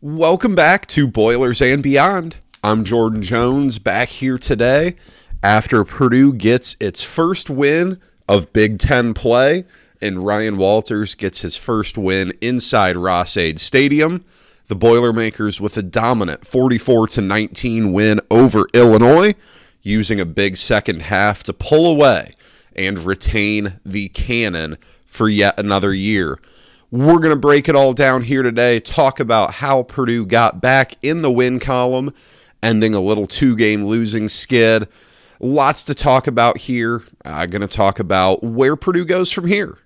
Welcome back to Boilers and Beyond. I'm Jordan Jones, back here today after Purdue gets its first win of Big Ten play and Ryan Walters gets his first win inside Ross-Ade Stadium. The Boilermakers with a dominant 44-19 win over Illinois, using a big second half to pull away and retain the cannon for yet another year. We're going to break it all down here today, talk about how Purdue got back in the win column, ending a little two-game losing skid. Lots to talk about here. I'm going to talk about where Purdue goes from here.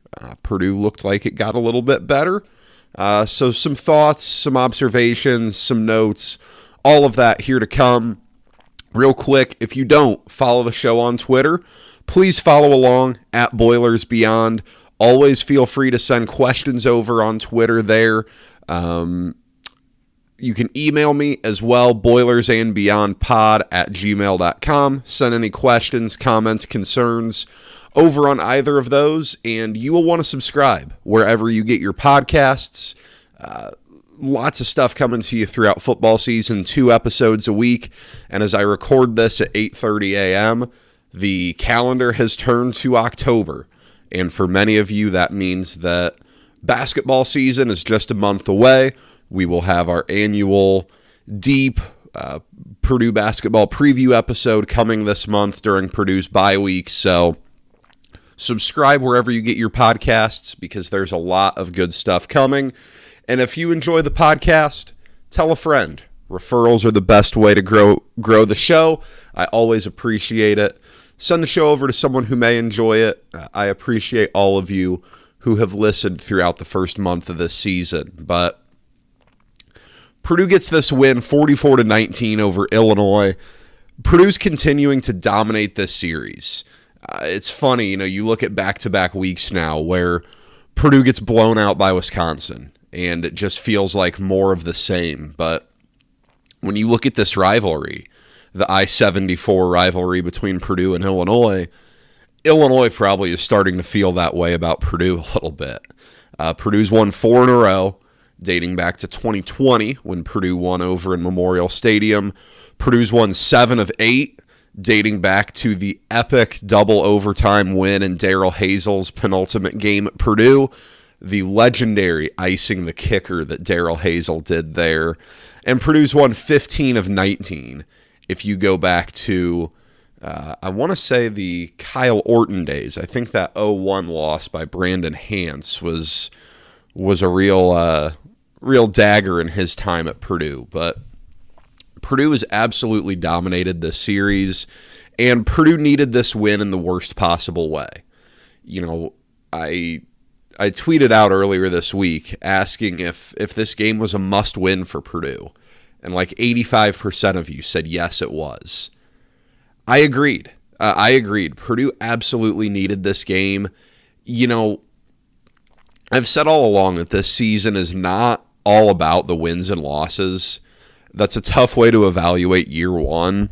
Purdue looked like it got a little bit better. So some thoughts, some observations, some notes, all of that here to come. Real quick, if you don't follow the show on Twitter, please follow along at Boilers Beyond. Always feel free to send questions over on Twitter there. You can email me as well, boilersandbeyondpod@gmail.com. Send any questions, comments, concerns over on either of those, and you will want to subscribe wherever you get your podcasts. Lots of stuff coming to you throughout football season, 2 episodes a week, and as I record this at 8:30 a.m., the calendar has turned to October. And for many of you, that means that basketball season is just a month away. We will have our annual deep Purdue basketball preview episode coming this month during Purdue's bye week. So subscribe wherever you get your podcasts because there's a lot of good stuff coming. And if you enjoy the podcast, tell a friend. Referrals are the best way to grow the show. I always appreciate it. Send the show over to someone who may enjoy it. I appreciate all of you who have listened throughout the first month of this season. But Purdue gets this win 44-19 over Illinois. Purdue's continuing to dominate this series. It's funny, you look at back-to-back weeks now where Purdue gets blown out by Wisconsin, and it just feels like more of the same. But when you look at this rivalry, the I-74 rivalry between Purdue and Illinois probably is starting to feel that way about Purdue a little bit. Purdue's won 4 in a row, dating back to 2020 when Purdue won over in Memorial Stadium. Purdue's won 7 of 8, dating back to the epic double overtime win in Daryl Hazel's penultimate game at Purdue, the legendary icing the kicker that Daryl Hazel did there. And Purdue's won 15 of 19. If you go back to, I want to say the Kyle Orton days, I think that 0-1 loss by Brandon Hance was a real dagger in his time at Purdue. But Purdue has absolutely dominated this series, and Purdue needed this win in the worst possible way. I tweeted out earlier this week asking if this game was a must-win for Purdue. And like 85% of you said, yes, it was. I agreed. Purdue absolutely needed this game. I've said all along that this season is not all about the wins and losses. That's a tough way to evaluate year one.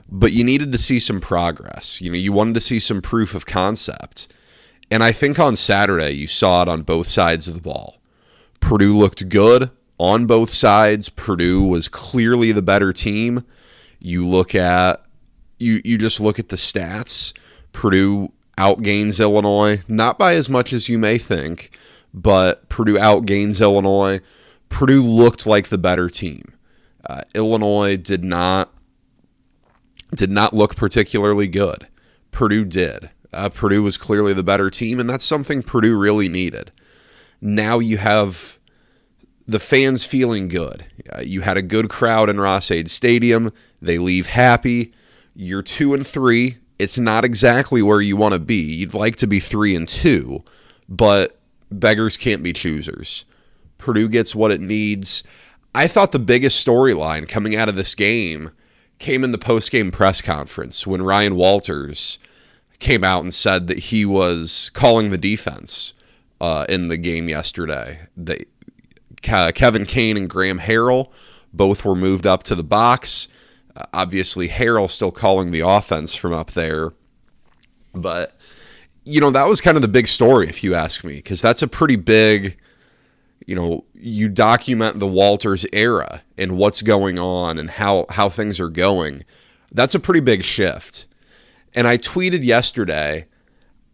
But you needed to see some progress. You wanted to see some proof of concept. And I think on Saturday you saw it on both sides of the ball. Purdue looked good on both sides. Purdue was clearly the better team. You just look at the stats. Purdue outgains Illinois, not by as much as you may think, but Purdue outgains Illinois. Purdue looked like the better team. Illinois did not look particularly good. Purdue did. Purdue was clearly the better team, and that's something Purdue really needed. Now you have the fans feeling good. You had a good crowd in Ross-Ade Stadium. They leave happy. You're 2-3. It's not exactly where you want to be. You'd like to be 3-2, but beggars can't be choosers. Purdue gets what it needs. I thought the biggest storyline coming out of this game came in the post-game press conference when Ryan Walters came out and said that he was calling the defense in the game yesterday. Kevin Kane and Graham Harrell both were moved up to the box. Obviously, Harrell still calling the offense from up there. But, that was kind of the big story, if you ask me, because that's a pretty big, you you document the Walters era and what's going on and how things are going. That's a pretty big shift. And I tweeted yesterday,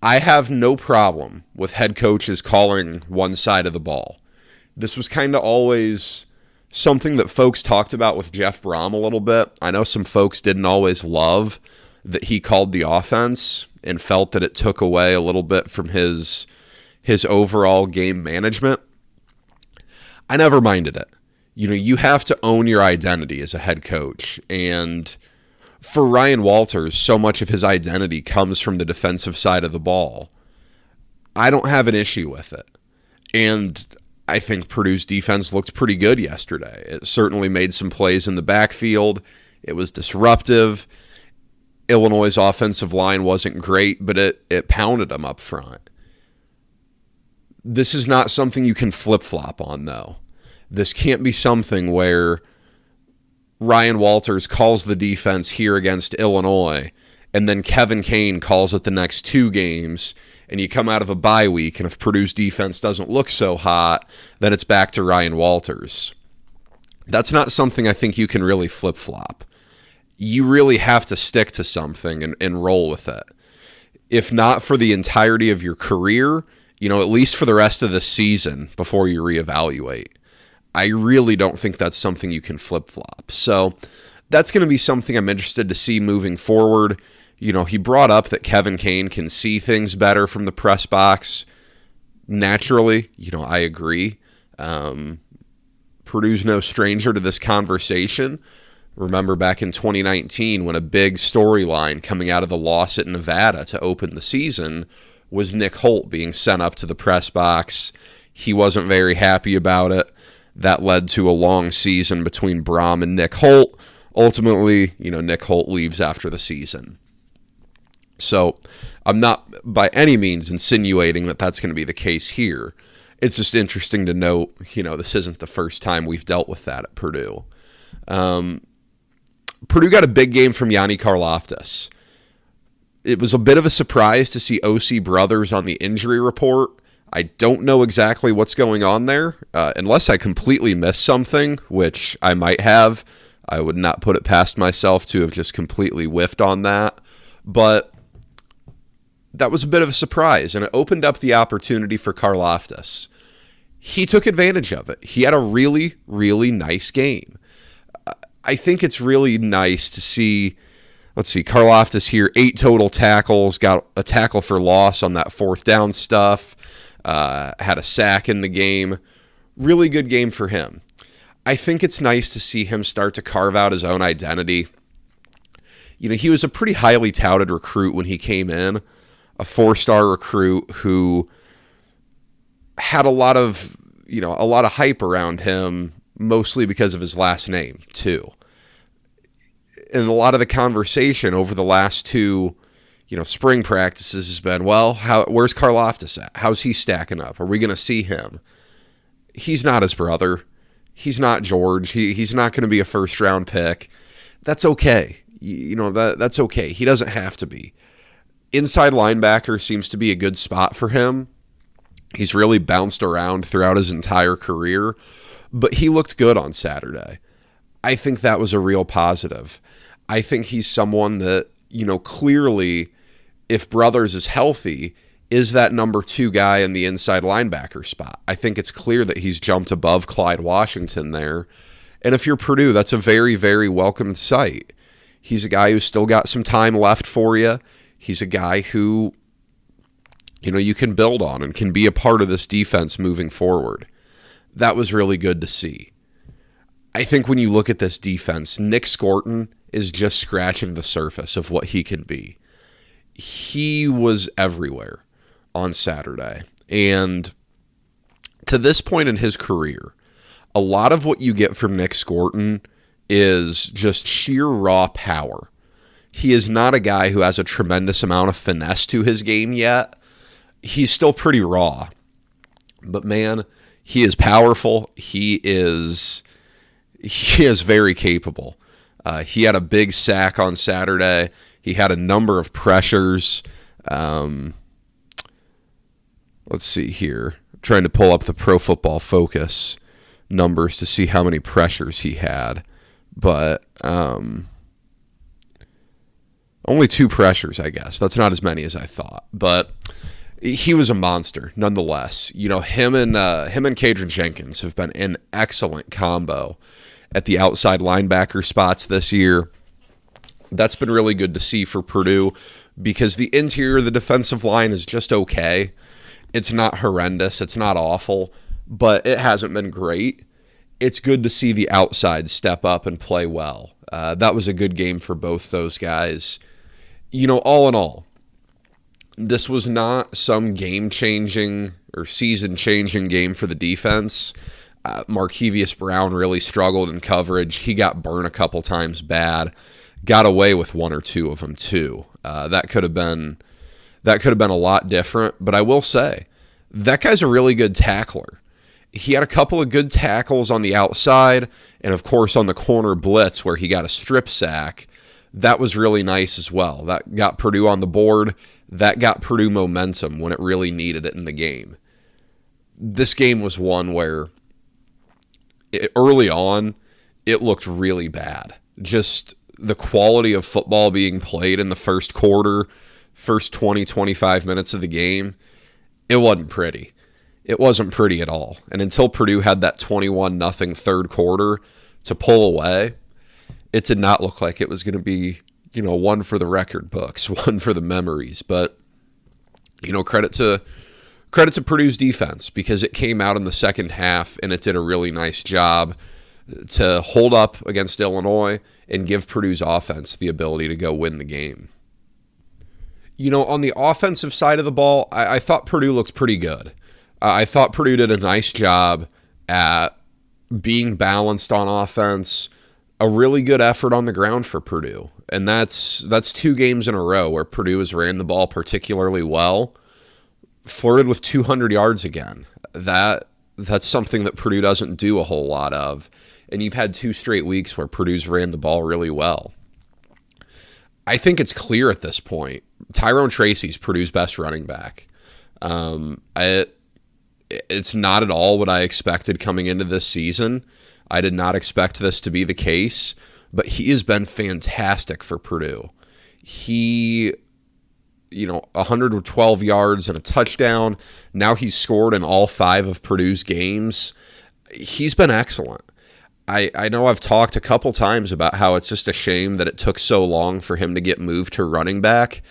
I have no problem with head coaches calling one side of the ball. This was kind of always something that folks talked about with Jeff Brom a little bit. I know some folks didn't always love that he called the offense and felt that it took away a little bit from his overall game management. I never minded it. You have to own your identity as a head coach. And for Ryan Walters, so much of his identity comes from the defensive side of the ball. I don't have an issue with it. And I think Purdue's defense looked pretty good yesterday. It certainly made some plays in the backfield. It was disruptive. Illinois' offensive line wasn't great, but it pounded them up front. This is not something you can flip-flop on, though. This can't be something where Ryan Walters calls the defense here against Illinois, and then Kevin Kane calls it the next 2 games, and you come out of a bye week, and if Purdue's defense doesn't look so hot, then it's back to Ryan Walters. That's not something I think you can really flip-flop. You really have to stick to something and roll with it. If not for the entirety of your career, at least for the rest of the season before you reevaluate. I really don't think that's something you can flip-flop. So that's going to be something I'm interested to see moving forward. He brought up that Kevin Kane can see things better from the press box. Naturally, I agree. Purdue's no stranger to this conversation. Remember back in 2019 when a big storyline coming out of the loss at Nevada to open the season was Nick Holt being sent up to the press box. He wasn't very happy about it. That led to a long season between Brom and Nick Holt. Ultimately, Nick Holt leaves after the season. So I'm not by any means insinuating that that's going to be the case here. It's just interesting to note, this isn't the first time we've dealt with that at Purdue. Purdue got a big game from Yanni Karlaftis. It was a bit of a surprise to see O.C. Brothers on the injury report. I don't know exactly what's going on there, unless I completely missed something, which I might have. I would not put it past myself to have just completely whiffed on that. But that was a bit of a surprise, and it opened up the opportunity for Karlaftis. He took advantage of it. He had a really, really nice game. I think it's really nice to see, Karlaftis here, 8 total tackles, got a tackle for loss on that 4th down stuff, had a sack in the game. Really good game for him. I think it's nice to see him start to carve out his own identity. He was a pretty highly touted recruit when he came in, a 4-star recruit who had a lot of hype around him, mostly because of his last name, too. And a lot of the conversation over the last 2, spring practices has been, where's Karlaftis at? How's he stacking up? Are we going to see him? He's not his brother. He's not George. He's not going to be a first-round pick. That's okay. That's okay. He doesn't have to be. Inside linebacker seems to be a good spot for him. He's really bounced around throughout his entire career, but he looked good on Saturday. I think that was a real positive. I think he's someone that, clearly, if Brothers is healthy, is that number 2 guy in the inside linebacker spot. I think it's clear that he's jumped above Clyde Washington there. And if you're Purdue, that's a very, very welcome sight. He's a guy who's still got some time left for you. He's a guy who, you can build on and can be a part of this defense moving forward. That was really good to see. I think when you look at this defense, Nick Scorton is just scratching the surface of what he can be. He was everywhere on Saturday. And to this point in his career, a lot of what you get from Nick Scorton is just sheer raw power. He is not a guy who has a tremendous amount of finesse to his game yet. He's still pretty raw. But man, he is powerful. He is very capable. He had a big sack on Saturday. He had a number of pressures. Let's see here. I'm trying to pull up the Pro Football Focus. numbers to see how many pressures he had, but only 2 pressures, I guess. That's not as many as I thought, but he was a monster nonetheless. You know, him and Kadron Jenkins have been an excellent combo at the outside linebacker spots this year. That's been really good to see for Purdue because the interior of the defensive line is just okay. It's not horrendous. It's not awful, but it hasn't been great. It's good to see the outside step up and play well. That was a good game for both those guys. You know, all in all, this was not some game-changing or season-changing game for the defense. Markevius Brown really struggled in coverage. He got burned a couple times bad. Got away with 1 or 2 of them too. That could have been a lot different. But I will say, that guy's a really good tackler. He had a couple of good tackles on the outside, and of course on the corner blitz where he got a strip sack. That was really nice as well. That got Purdue on the board. That got Purdue momentum when it really needed it in the game. This game was one where early on, it looked really bad. Just the quality of football being played in the first quarter, first 20, 25 minutes of the game, it wasn't pretty. It wasn't pretty at all. And until Purdue had that 21-0 third quarter to pull away, it did not look like it was going to be, you know, one for the record books, one for the memories. But, you know, credit to Purdue's defense because it came out in the second half and it did a really nice job to hold up against Illinois and give Purdue's offense the ability to go win the game. You know, on the offensive side of the ball, I thought Purdue looked pretty good. I thought Purdue did a nice job at being balanced on offense, a really good effort on the ground for Purdue. And that's 2 games in a row where Purdue has ran the ball particularly well, flirted with 200 yards again. That's something that Purdue doesn't do a whole lot of. And you've had 2 straight weeks where Purdue's ran the ball really well. I think it's clear at this point, Tyrone Tracy's Purdue's best running back. It's not at all what I expected coming into this season. I did not expect this to be the case, but he has been fantastic for Purdue. He, 112 yards and a touchdown. Now he's scored in all 5 of Purdue's games. He's been excellent. I know I've talked a couple times about how it's just a shame that it took so long for him to get moved to running back.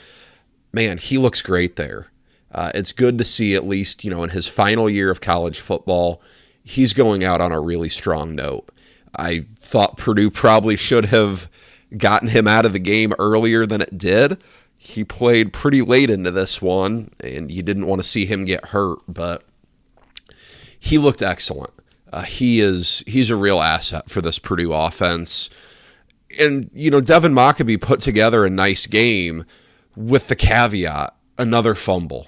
Man, he looks great there. It's good to see at least, in his final year of college football, he's going out on a really strong note. I thought Purdue probably should have gotten him out of the game earlier than it did. He played pretty late into this one, and you didn't want to see him get hurt, but he looked excellent. He's a real asset for this Purdue offense. And, Devin Mockabee put together a nice game with the caveat, another fumble.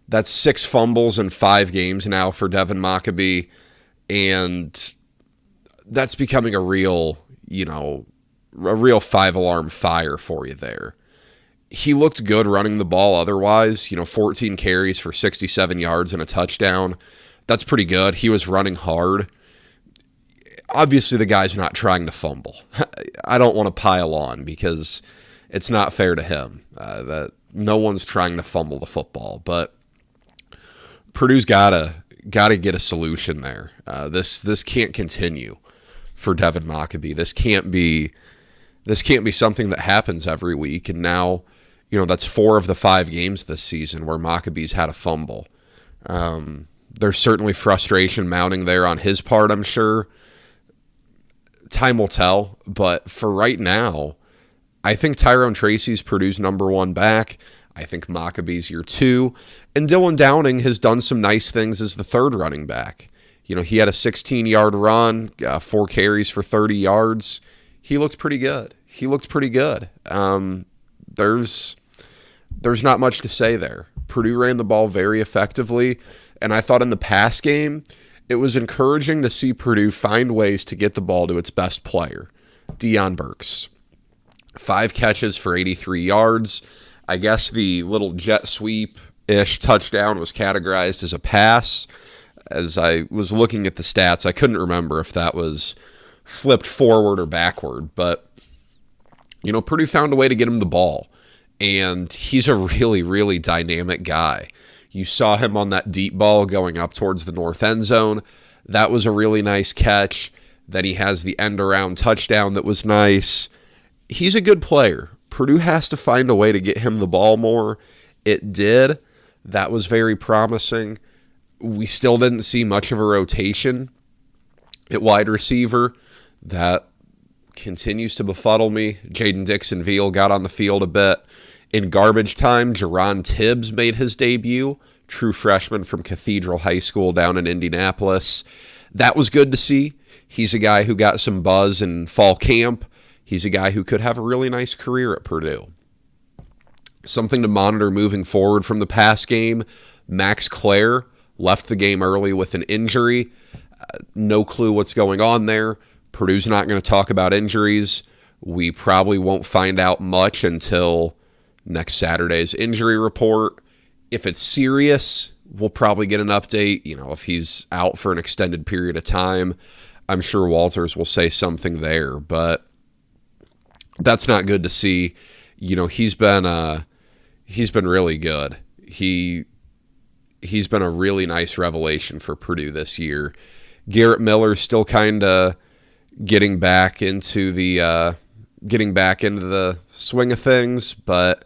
That's 6 fumbles in 5 games now for Devin Mockabee, and that's becoming a real 5-alarm fire for you there. He looked good running the ball otherwise, 14 carries for 67 yards and a touchdown. That's pretty good. He was running hard. Obviously, the guy's not trying to fumble. I don't want to pile on because it's not fair to him. That no one's trying to fumble the football, but Purdue's gotta get a solution there. This can't continue for Devin Mockabee. This can't be something that happens every week. And now, that's 4 of the 5 games this season where Maccabee's had a fumble. There's certainly frustration mounting there on his part, I'm sure. Time will tell, but for right now, I think Tyrone Tracy's Purdue's number 1 back. I think Maccabee's your 2. And Dylan Downing has done some nice things as the 3rd running back. He had a 16-yard run, 4 carries for 30 yards. He looked pretty good. There's not much to say there. Purdue ran the ball very effectively, and I thought in the pass game, it was encouraging to see Purdue find ways to get the ball to its best player, Deion Burks. 5 catches for 83 yards. I guess the little jet sweep-ish touchdown was categorized as a pass. As I was looking at the stats, I couldn't remember if that was flipped forward or backward, but Purdue found a way to get him the ball, and he's a really, really dynamic guy. You saw him on that deep ball going up towards the north end zone. That was a really nice catch. Then he has the end-around touchdown that was nice. He's a good player. Purdue has to find a way to get him the ball more. It did. That was very promising. We still didn't see much of a rotation at wide receiver. That continues to befuddle me. Jaden Dixon-Veal got on the field a bit. In garbage time, Jerron Tibbs made his debut, true freshman from Cathedral High School down in Indianapolis. That was good to see. He's a guy who got some buzz in fall camp. He's a guy who could have a really nice career at Purdue. Something to monitor moving forward from the past game, Max Clare left the game early with an injury. No clue what's going on there. Purdue's not going to talk about injuries. We probably won't find out much until next Saturday's injury report. If it's serious, we'll probably get an update. If he's out for an extended period of time, I'm sure Walters will say something there, but that's not good to see. He's been really good. He's been a really nice revelation for Purdue this year. Garrett Miller's still kind of getting back into the swing of things, but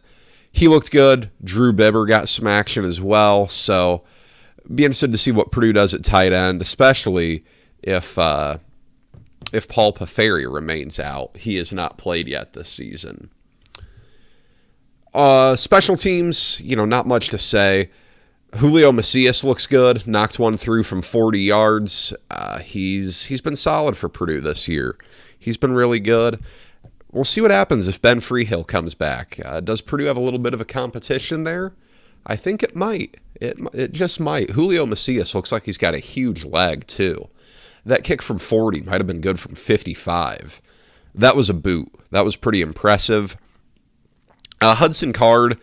he looked good. Drew Bibber got some action as well, so be interested to see what Purdue does at tight end, especially if Paul Paferi remains out. He has not played yet this season. Special teams, not much to say. Julio Macias looks good. Knocked one through from 40 yards. He's been solid for Purdue this year. He's been really good. We'll see what happens if Ben Freehill comes back. Does Purdue have a little bit of a competition there? I think it might. It just might. Julio Macias looks like he's got a huge leg, too. That kick from 40 might have been good from 55. That was a boot. That was pretty impressive. Hudson Card,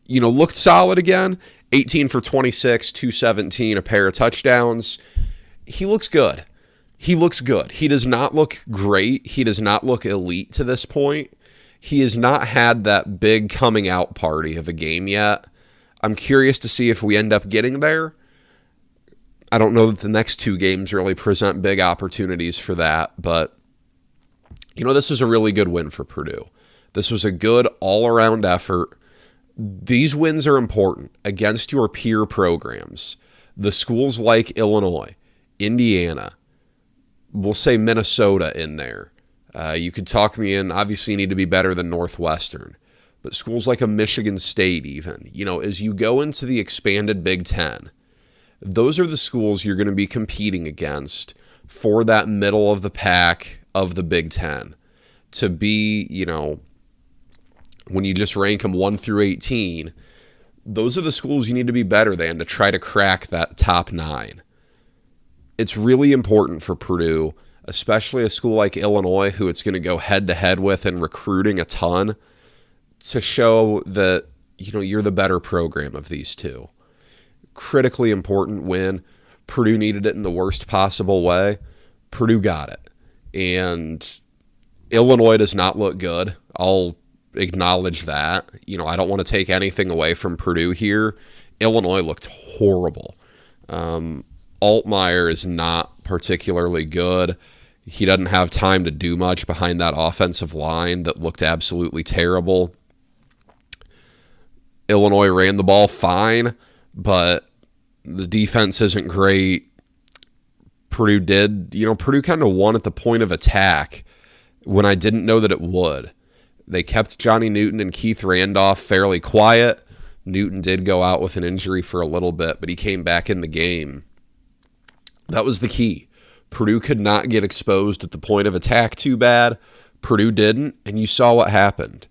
looked solid again. 18 for 26, 217, a pair of touchdowns. He looks good. He does not look great. He does not look elite to this point. He has not had that big coming out party of a game yet. I'm curious to see if we end up getting there. I don't know that the next two games really present big opportunities for that, but this was a really good win for Purdue. This was a good all-around effort. These wins are important against your peer programs. The schools like Illinois, Indiana, we'll say Minnesota in there. You could talk me in. Obviously, you need to be better than Northwestern. But schools like a Michigan State even, as you go into the expanded Big Ten, those are the schools you're going to be competing against for that middle of the pack of the Big Ten. To be, when you just rank them 1 through 18, those are the schools you need to be better than to try to crack that top 9. It's really important for Purdue, especially a school like Illinois, who it's going to go head-to-head with and recruiting a ton, to show that, you're the better program of these two. Critically important win. Purdue needed it in the worst possible way. Purdue got it. And Illinois does not look good. I'll acknowledge that. I don't want to take anything away from Purdue here. Illinois looked horrible. Altmaier is not particularly good. He doesn't have time to do much behind that offensive line that looked absolutely terrible. Illinois ran the ball fine, but the defense isn't great. Purdue kind of won at the point of attack when I didn't know that it would. They kept Johnny Newton and Keith Randolph fairly quiet. Newton did go out with an injury for a little bit, but he came back in the game. That was the key. Purdue could not get exposed at the point of attack too bad. Purdue didn't, and you saw what happened.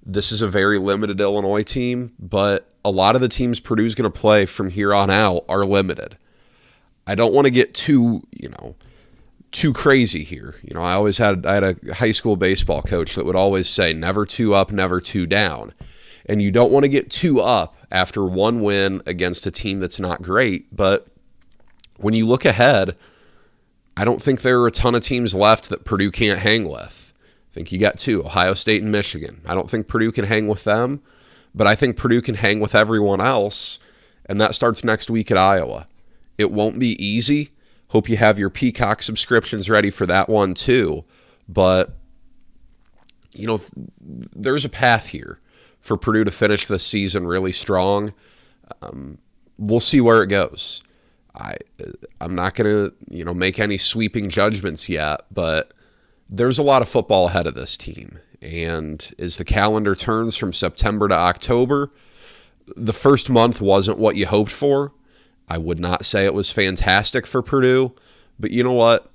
This is a very limited Illinois team, but a lot of the teams Purdue's going to play from here on out are limited. I don't want to get too crazy here. I had a high school baseball coach that would always say, never two up, never two down. And you don't want to get two up after one win against a team that's not great, but when you look ahead, I don't think there are a ton of teams left that Purdue can't hang with. I think you got two, Ohio State and Michigan. I don't think Purdue can hang with them, but I think Purdue can hang with everyone else, and that starts next week at Iowa. It won't be easy. Hope you have your Peacock subscriptions ready for that one too. But, there's a path here for Purdue to finish this season really strong. We'll see where it goes. I'm not going to, make any sweeping judgments yet, but there's a lot of football ahead of this team. And as the calendar turns from September to October, the first month wasn't what you hoped for. I would not say it was fantastic for Purdue, but you know what?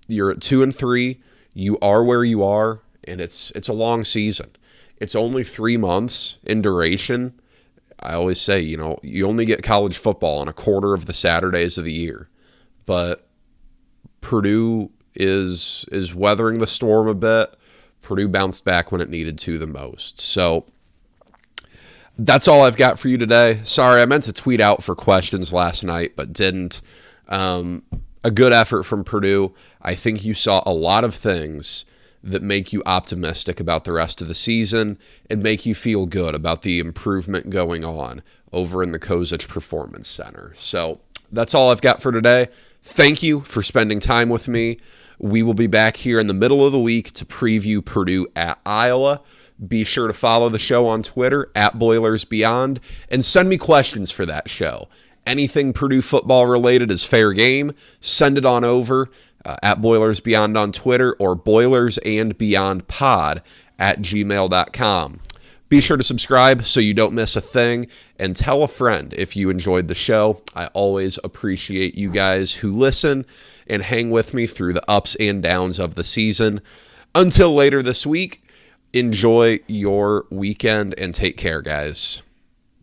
You're at 2-3. You are where you are, and it's a long season. It's only 3 months in duration. I always say, you only get college football on a quarter of the Saturdays of the year. But Purdue is weathering the storm a bit. Purdue bounced back when it needed to the most. So that's all I've got for you today. Sorry, I meant to tweet out for questions last night, but didn't. A good effort from Purdue. I think you saw a lot of things that make you optimistic about the rest of the season and make you feel good about the improvement going on over in the Kozic Performance Center. So that's all I've got for today. Thank you for spending time with me. We will be back here in the middle of the week to preview Purdue at Iowa. Be sure to follow the show on Twitter at BoilersBeyond and send me questions for that show. Anything Purdue football related is fair game. Send it on over at Boilers Beyond on Twitter or boilersandbeyondpod at gmail.com. Be sure to subscribe so you don't miss a thing, and tell a friend if you enjoyed the show. I always appreciate you guys who listen and hang with me through the ups and downs of the season. Until later this week, enjoy your weekend and take care, guys.